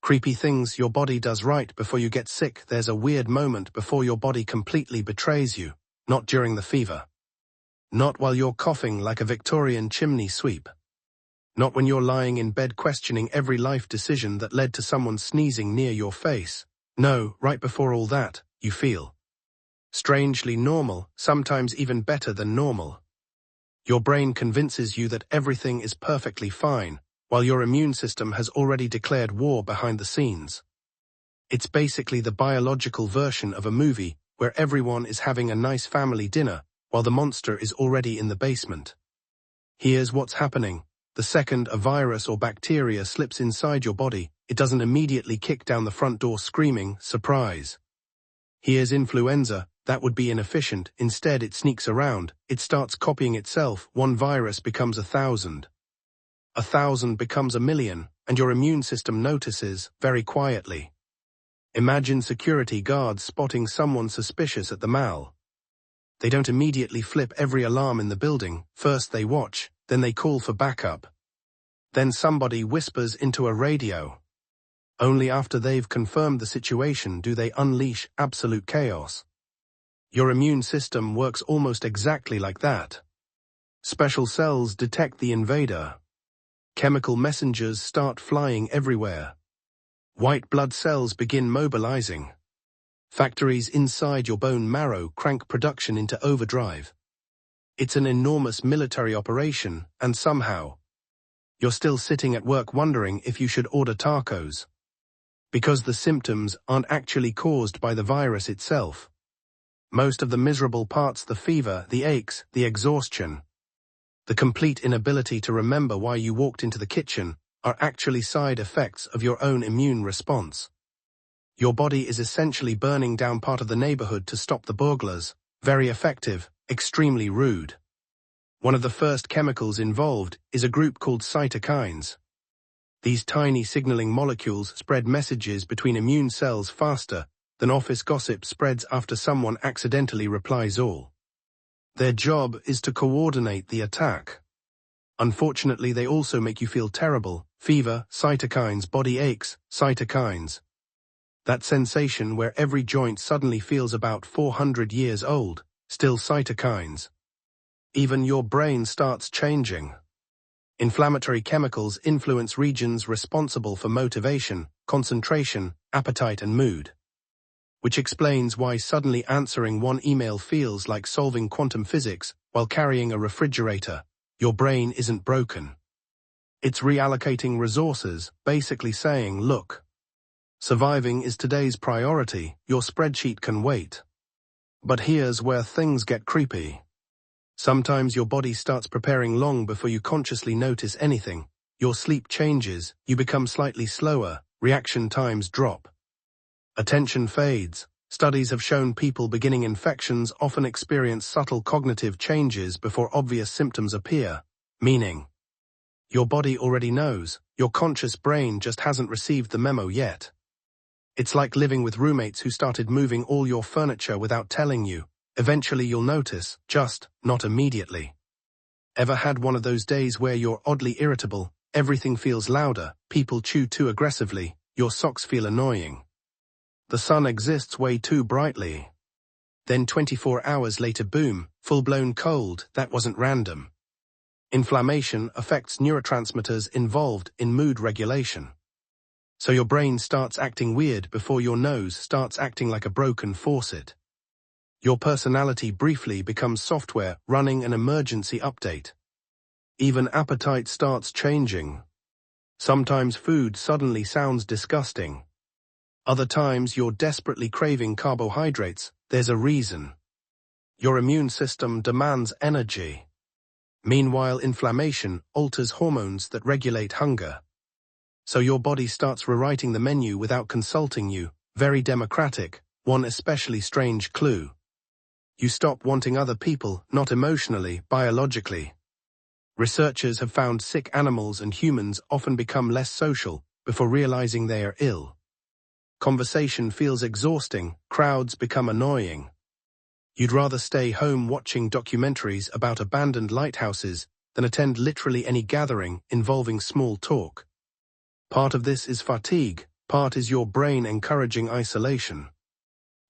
Creepy things your body does right before you get sick. There's a weird moment before your body completely betrays you, not during the fever. Not while you're coughing like a Victorian chimney sweep. Not when you're lying in bed questioning every life decision that led to someone sneezing near your face. No, right before all that, you feel strangely normal, sometimes even better than normal. Your brain convinces you that everything is perfectly fine, while your immune system has already declared war behind the scenes. It's basically the biological version of a movie where everyone is having a nice family dinner, while the monster is already in the basement. Here's what's happening. The second a virus or bacteria slips inside your body, it doesn't immediately kick down the front door screaming, "Surprise!" Here's influenza. That would be inefficient. Instead, it sneaks around. It starts copying itself. One virus becomes 1,000. 1,000 becomes 1,000,000, and your immune system notices, very quietly. Imagine security guards spotting someone suspicious at the mall. They don't immediately flip every alarm in the building. First they watch, then they call for backup. Then somebody whispers into a radio. Only after they've confirmed the situation do they unleash absolute chaos. Your immune system works almost exactly like that. Special cells detect the invader. Chemical messengers start flying everywhere. White blood cells begin mobilizing. Factories inside your bone marrow crank production into overdrive. It's an enormous military operation, and somehow, you're still sitting at work wondering if you should order tacos. Because the symptoms aren't actually caused by the virus itself. Most of the miserable parts, the fever, the aches, the exhaustion, the complete inability to remember why you walked into the kitchen, are actually side effects of your own immune response. Your body is essentially burning down part of the neighborhood to stop the burglars. Very effective, extremely rude. One of the first chemicals involved is a group called cytokines. These tiny signaling molecules spread messages between immune cells faster than office gossip spreads after someone accidentally replies all. Their job is to coordinate the attack. Unfortunately, they also make you feel terrible. Fever, cytokines, body aches, cytokines. That sensation where every joint suddenly feels about 400 years old, still cytokines. Even your brain starts changing. Inflammatory chemicals influence regions responsible for motivation, concentration, appetite and mood. Which explains why suddenly answering one email feels like solving quantum physics while carrying a refrigerator. Your brain isn't broken. It's reallocating resources, basically saying, look, surviving is today's priority, your spreadsheet can wait. But here's where things get creepy. Sometimes your body starts preparing long before you consciously notice anything. Your sleep changes, you become slightly slower, reaction times drop. Attention fades. Studies have shown people beginning infections often experience subtle cognitive changes before obvious symptoms appear, meaning your body already knows, your conscious brain just hasn't received the memo yet. It's like living with roommates who started moving all your furniture without telling you. Eventually you'll notice, just not immediately. Ever had one of those days where you're oddly irritable, everything feels louder, people chew too aggressively, your socks feel annoying? The sun exists way too brightly. Then 24 hours later, boom, full-blown cold. That wasn't random. Inflammation affects neurotransmitters involved in mood regulation. So your brain starts acting weird before your nose starts acting like a broken faucet. Your personality briefly becomes software running an emergency update. Even appetite starts changing. Sometimes food suddenly sounds disgusting. Other times you're desperately craving carbohydrates. There's a reason. Your immune system demands energy. Meanwhile, inflammation alters hormones that regulate hunger. So your body starts rewriting the menu without consulting you. Very democratic. One especially strange clue. You stop wanting other people, not emotionally, biologically. Researchers have found sick animals and humans often become less social before realizing they are ill. Conversation feels exhausting, crowds become annoying. You'd rather stay home watching documentaries about abandoned lighthouses than attend literally any gathering involving small talk. Part of this is fatigue, part is your brain encouraging isolation,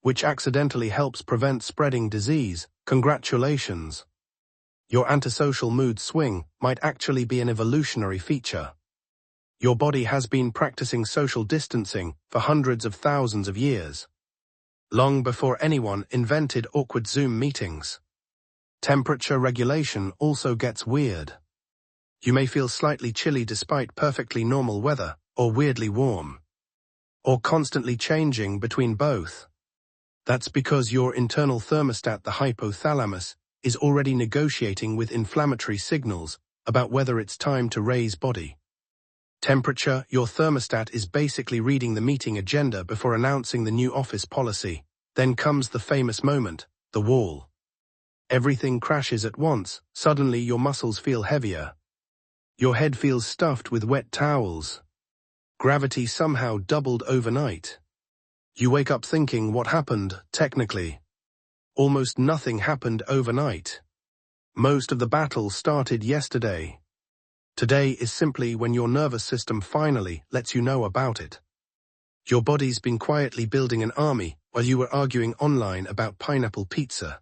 which accidentally helps prevent spreading disease. Congratulations! Your antisocial mood swing might actually be an evolutionary feature. Your body has been practicing social distancing for hundreds of thousands of years, long before anyone invented awkward Zoom meetings. Temperature regulation also gets weird. You may feel slightly chilly despite perfectly normal weather, or weirdly warm, or constantly changing between both. That's because your internal thermostat, the hypothalamus, is already negotiating with inflammatory signals about whether it's time to raise body temperature. Your thermostat is basically reading the meeting agenda before announcing the new office policy. Then comes the famous moment, the wall. Everything crashes at once. Suddenly your muscles feel heavier. Your head feels stuffed with wet towels. Gravity somehow doubled overnight. You wake up thinking, what happened? Technically, almost nothing happened overnight. Most of the battle started yesterday. Today is simply when your nervous system finally lets you know about it. Your body's been quietly building an army while you were arguing online about pineapple pizza.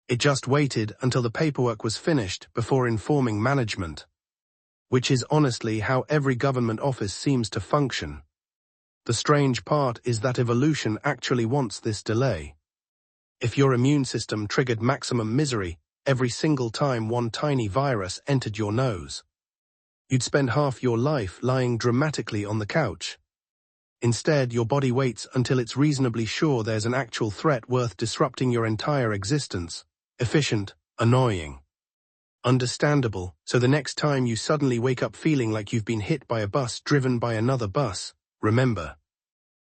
It just waited until the paperwork was finished before informing management, which is honestly how every government office seems to function. The strange part is that evolution actually wants this delay. If your immune system triggered maximum misery every single time one tiny virus entered your nose, you'd spend half your life lying dramatically on the couch. Instead, your body waits until it's reasonably sure there's an actual threat worth disrupting your entire existence. Efficient, annoying, understandable. So the next time you suddenly wake up feeling like you've been hit by a bus driven by another bus, remember,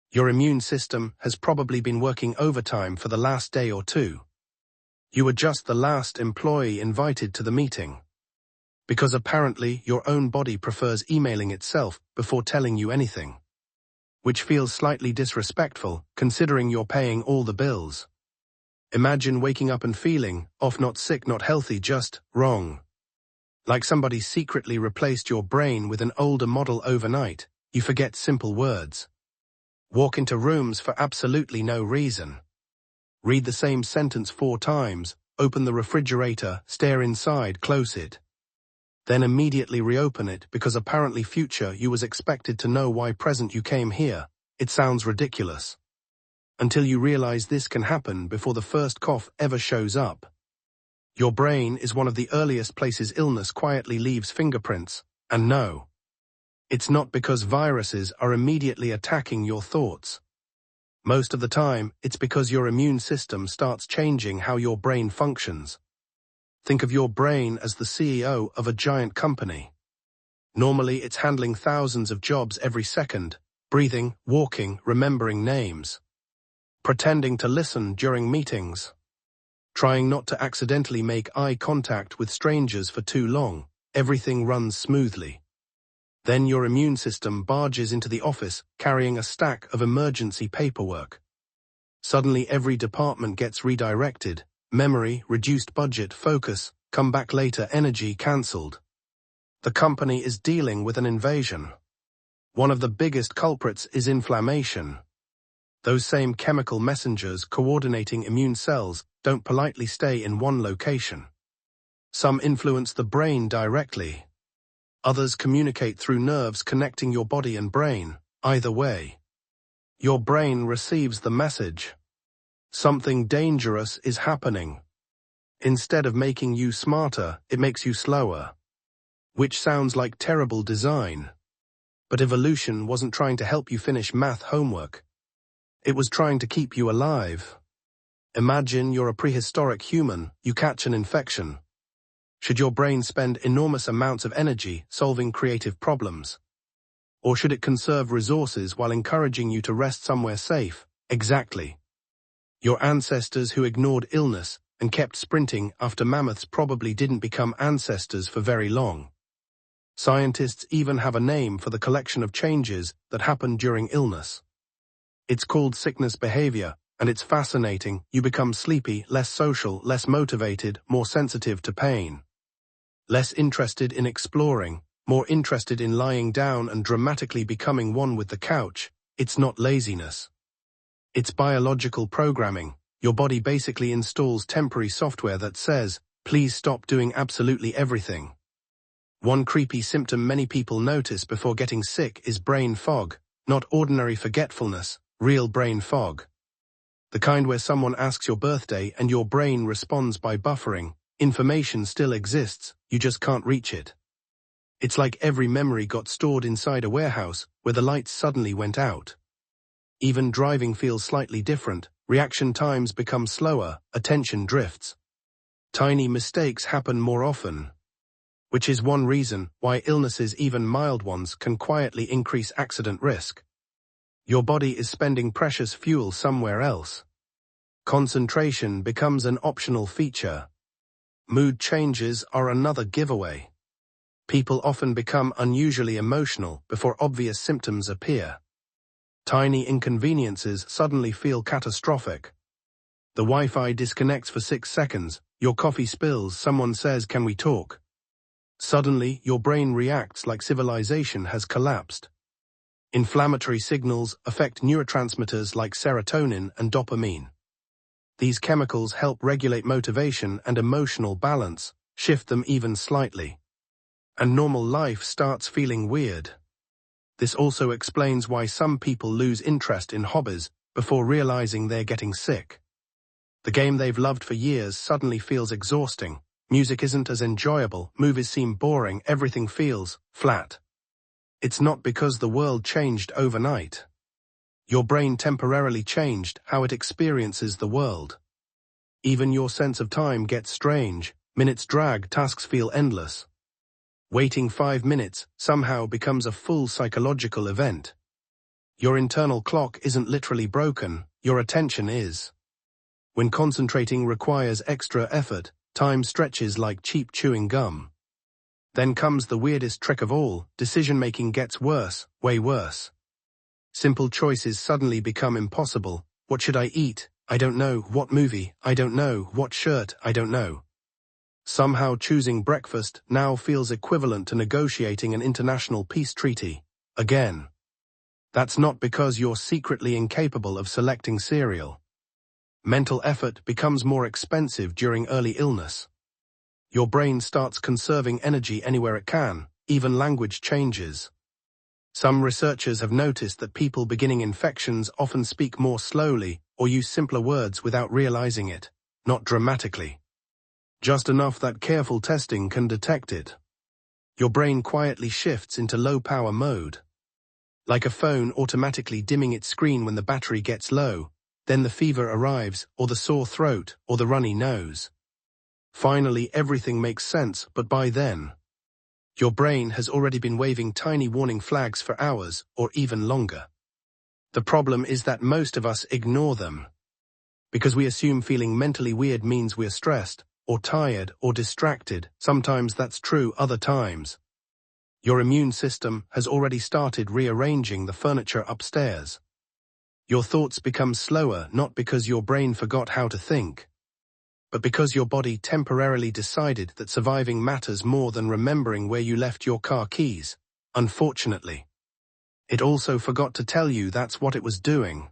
your immune system has probably been working overtime for the last day or two. You were just the last employee invited to the meeting, because apparently your own body prefers emailing itself before telling you anything, which feels slightly disrespectful considering you're paying all the bills. Imagine waking up and feeling off, not sick, not healthy, just wrong. Like somebody secretly replaced your brain with an older model overnight. You forget simple words. Walk into rooms for absolutely no reason. Read the same sentence 4 times, open the refrigerator, stare inside, close it. Then immediately reopen it because apparently future you was expected to know why present you came here. It sounds ridiculous, until you realize this can happen before the first cough ever shows up. Your brain is one of the earliest places illness quietly leaves fingerprints, and no, it's not because viruses are immediately attacking your thoughts. Most of the time, it's because your immune system starts changing how your brain functions. Think of your brain as the CEO of a giant company. Normally, it's handling thousands of jobs every second, breathing, walking, remembering names, pretending to listen during meetings, trying not to accidentally make eye contact with strangers for too long. Everything runs smoothly. Then your immune system barges into the office carrying a stack of emergency paperwork. Suddenly every department gets redirected. Memory, reduced budget, focus, come back later, energy cancelled. The company is dealing with an invasion. One of the biggest culprits is inflammation. Those same chemical messengers coordinating immune cells don't politely stay in one location. Some influence the brain directly. Others communicate through nerves connecting your body and brain. Either way, your brain receives the message. Something dangerous is happening. Instead of making you smarter, it makes you slower. Which sounds like terrible design. But evolution wasn't trying to help you finish math homework. It was trying to keep you alive. Imagine you're a prehistoric human, you catch an infection. Should your brain spend enormous amounts of energy solving creative problems? Or should it conserve resources while encouraging you to rest somewhere safe? Exactly. Your ancestors who ignored illness and kept sprinting after mammoths probably didn't become ancestors for very long. Scientists even have a name for the collection of changes that happen during illness. It's called sickness behavior, and it's fascinating. You become sleepy, less social, less motivated, more sensitive to pain, less interested in exploring, more interested in lying down and dramatically becoming one with the couch. It's not laziness. It's biological programming. Your body basically installs temporary software that says, please stop doing absolutely everything. One creepy symptom many people notice before getting sick is brain fog, not ordinary forgetfulness, real brain fog. The kind where someone asks your birthday and your brain responds by buffering. Information still exists, you just can't reach it. It's like every memory got stored inside a warehouse where the lights suddenly went out. Even driving feels slightly different, reaction times become slower, attention drifts. Tiny mistakes happen more often. Which is one reason why illnesses, even mild ones, can quietly increase accident risk. Your body is spending precious fuel somewhere else. Concentration becomes an optional feature. Mood changes are another giveaway. People often become unusually emotional before obvious symptoms appear. Tiny inconveniences suddenly feel catastrophic. The Wi-Fi disconnects for 6 seconds, your coffee spills, someone says, "Can we talk?" Suddenly, your brain reacts like civilization has collapsed. Inflammatory signals affect neurotransmitters like serotonin and dopamine. These chemicals help regulate motivation and emotional balance, shift them even slightly. And normal life starts feeling weird. This also explains why some people lose interest in hobbies before realizing they're getting sick. The game they've loved for years suddenly feels exhausting. Music isn't as enjoyable, movies seem boring, everything feels flat. It's not because the world changed overnight. Your brain temporarily changed how it experiences the world. Even your sense of time gets strange, minutes drag, tasks feel endless. Waiting 5 minutes somehow becomes a full psychological event. Your internal clock isn't literally broken, your attention is. When concentrating requires extra effort, time stretches like cheap chewing gum. Then comes the weirdest trick of all, decision-making gets worse, way worse. Simple choices suddenly become impossible. What should I eat? I don't know. What movie? I don't know. What shirt? I don't know. Somehow choosing breakfast now feels equivalent to negotiating an international peace treaty. Again. That's not because you're secretly incapable of selecting cereal. Mental effort becomes more expensive during early illness. Your brain starts conserving energy anywhere it can, even language changes. Some researchers have noticed that people beginning infections often speak more slowly or use simpler words without realizing it, not dramatically. Just enough that careful testing can detect it. Your brain quietly shifts into low-power mode. Like a phone automatically dimming its screen when the battery gets low, then the fever arrives, or the sore throat, or the runny nose. Finally, everything makes sense, but by then, your brain has already been waving tiny warning flags for hours, or even longer. The problem is that most of us ignore them. Because we assume feeling mentally weird means we're stressed, or tired, or distracted. Sometimes that's true, other times. Your immune system has already started rearranging the furniture upstairs. Your thoughts become slower not because your brain forgot how to think, but because your body temporarily decided that surviving matters more than remembering where you left your car keys. Unfortunately, it also forgot to tell you that's what it was doing.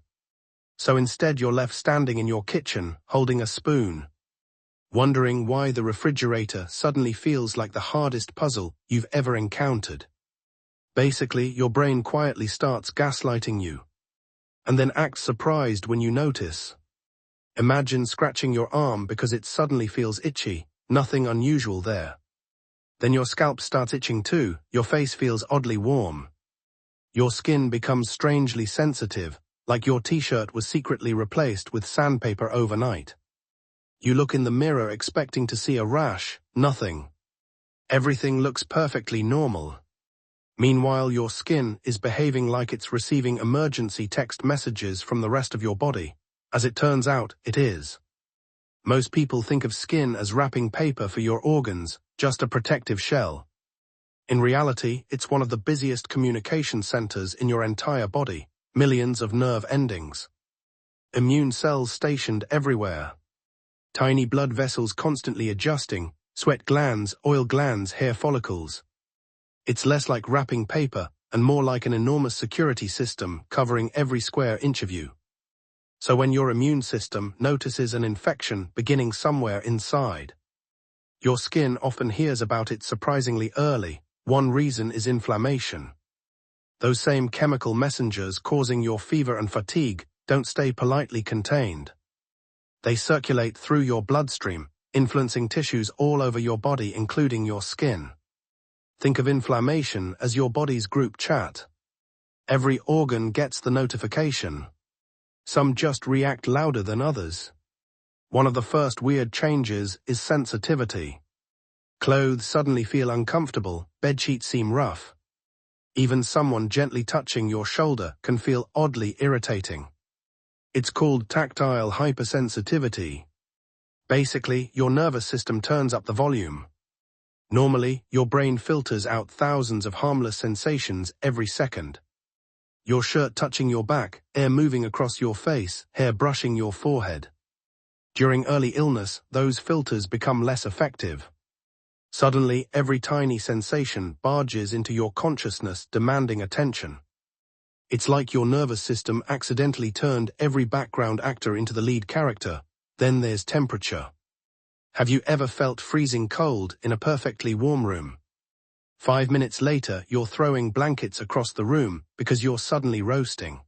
So instead you're left standing in your kitchen, holding a spoon, wondering why the refrigerator suddenly feels like the hardest puzzle you've ever encountered. Basically, your brain quietly starts gaslighting you, and then acts surprised when you notice. Imagine scratching your arm because it suddenly feels itchy, nothing unusual there. Then your scalp starts itching too, your face feels oddly warm. Your skin becomes strangely sensitive, like your t-shirt was secretly replaced with sandpaper overnight. You look in the mirror expecting to see a rash, nothing. Everything looks perfectly normal. Meanwhile, your skin is behaving like it's receiving emergency text messages from the rest of your body. As it turns out, it is. Most people think of skin as wrapping paper for your organs, just a protective shell. In reality, it's one of the busiest communication centers in your entire body, millions of nerve endings. Immune cells stationed everywhere. Tiny blood vessels constantly adjusting, sweat glands, oil glands, hair follicles. It's less like wrapping paper and more like an enormous security system covering every square inch of you. So when your immune system notices an infection beginning somewhere inside, your skin often hears about it surprisingly early. One reason is inflammation. Those same chemical messengers causing your fever and fatigue don't stay politely contained. They circulate through your bloodstream, influencing tissues all over your body, including your skin. Think of inflammation as your body's group chat. Every organ gets the notification. Some just react louder than others. One of the first weird changes is sensitivity. Clothes suddenly feel uncomfortable, bedsheets seem rough. Even someone gently touching your shoulder can feel oddly irritating. It's called tactile hypersensitivity. Basically, your nervous system turns up the volume. Normally, your brain filters out thousands of harmless sensations every second. Your shirt touching your back, air moving across your face, hair brushing your forehead. During early illness, those filters become less effective. Suddenly, every tiny sensation barges into your consciousness, demanding attention. It's like your nervous system accidentally turned every background actor into the lead character. Then there's temperature. Have you ever felt freezing cold in a perfectly warm room? 5 minutes later, you're throwing blankets across the room because you're suddenly roasting.